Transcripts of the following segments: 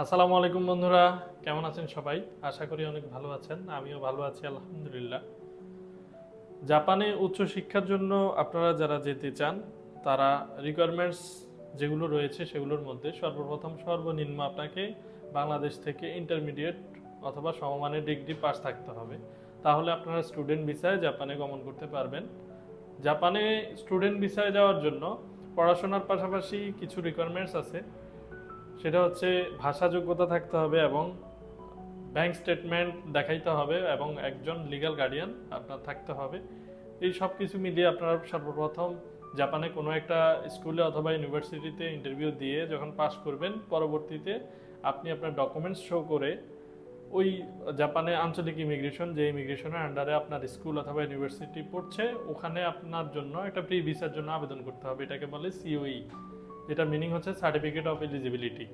আসসালামু আলাইকুম বন্ধুরা, কেমন আছেন সবাই? আশা করি অনেক ভালো আছেন। আমিও ভালো আছি আলহামদুলিল্লাহ। জাপানে উচ্চ শিক্ষার জন্য আপনারা যারা যেতে চান তারা রিকোয়ারমেন্টস যেগুলো রয়েছে সেগুলোর মধ্যে সর্বপ্রথম সর্বনিম্ন আপনাকে বাংলাদেশ থেকে ইন্টারমিডিয়েট অথবা সমমানের ডিগ্রি পাস থাকতে হবে। তাহলে আপনারা স্টুডেন্ট ভিসায় জাপানে গমন করতে পারবেন। জাপানে স্টুডেন্ট ভিসায় যাওয়ার জন্য পড়াশোনার পাশাপাশি কিছু রিকোয়ারমেন্টস আছে। সেটা হচ্ছে ভাষা যোগ্যতা থাকতে হবে এবং ব্যাংক স্টেটমেন্ট দেখাইতে হবে এবং একজন লিগ্যাল গার্ডিয়ান আপনার থাকতে হবে। এই সব কিছু মিলিয়ে আপনারা সর্বপ্রথম জাপানে কোনো একটা স্কুলে অথবা ইউনিভার্সিটিতে ইন্টারভিউ দিয়ে যখন পাস করবেন, পরবর্তীতে আপনি আপনার ডকুমেন্টস শো করে ওই জাপানে আঞ্চলিক ইমিগ্রেশন, যে ইমিগ্রেশনের আন্ডারে আপনার স্কুল অথবা ইউনিভার্সিটি পড়ছে, ওখানে আপনার জন্য একটা প্রি ভিসার জন্য আবেদন করতে হবে। এটাকে বলে সিওই, যেটা মিনিং হচ্ছে সার্টিফিকেট অফ এলিজিবিলিটি।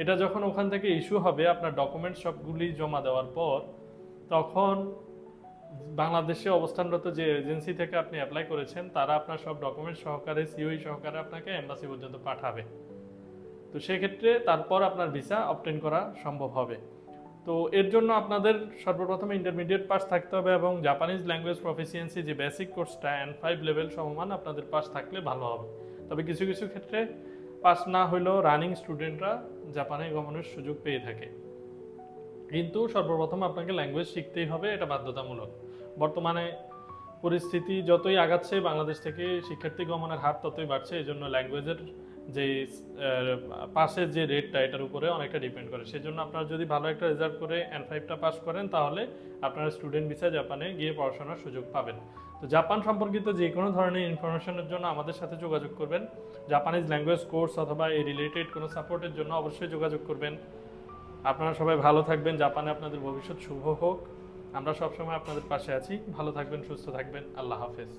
এটা যখন ওখান থেকে ইস্যু হবে, আপনার ডকুমেন্টস সবগুলি জমা দেওয়ার পর, তখন বাংলাদেশে অবস্থানরত যে এজেন্সি থেকে আপনি অ্যাপ্লাই করেছেন তারা আপনার সব ডকুমেন্টস সহকারে সিওই সহকারে আপনাকে এম্বাসি পর্যন্ত পাঠাবে। তো সেক্ষেত্রে তারপর আপনার ভিসা অবটেন করা সম্ভব হবে। তো এর জন্য আপনাদের সর্বপ্রথম ইন্টারমিডিয়েট পাস থাকতে হবে এবং জাপানিজ ল্যাঙ্গুয়েজ প্রফিসিয়েন্সি যে বেসিক কোর্সটা N5 লেভেল সমমান আপনাদের পাস থাকলে ভালো হবে। তবে কিছু কিছু ক্ষেত্রে পাস না হলেও রানিং স্টুডেন্টরা জাপানে গমনের সুযোগ পেয়ে থাকে। কিন্তু সর্বপ্রথম আপনাকে ল্যাঙ্গুয়েজ শিখতেই হবে, এটা বাধ্যতামূলক। বর্তমানে পরিস্থিতি যতই আগাচ্ছে, বাংলাদেশ থেকে শিক্ষার্থী গমনের হার ততই বাড়ছে। এই জন্য ল্যাঙ্গুয়েজের যে পাসের যে রেটটা, এটার উপরে অনেকটা ডিপেন্ড করে। সেজন্য আপনারা যদি ভালো একটা রেজাল্ট করে N5টা পাস করেন, তাহলে আপনারা স্টুডেন্ট ভিসা জাপানে গিয়ে পড়াশোনার সুযোগ পাবেন। তো জাপান সম্পর্কিত যে কোনো ধরনের ইনফরমেশনের জন্য আমাদের সাথে যোগাযোগ করবেন। জাপানিজ ল্যাঙ্গুয়েজ কোর্স অথবা এই রিলেটেড কোনো সাপোর্টের জন্য অবশ্যই যোগাযোগ করবেন। আপনারা সবাই ভালো থাকবেন, জাপানে আপনাদের ভবিষ্যৎ শুভ হোক। আমরা সবসময় আপনাদের পাশে আছি। ভালো থাকবেন, সুস্থ থাকবেন। আল্লাহ হাফেজ।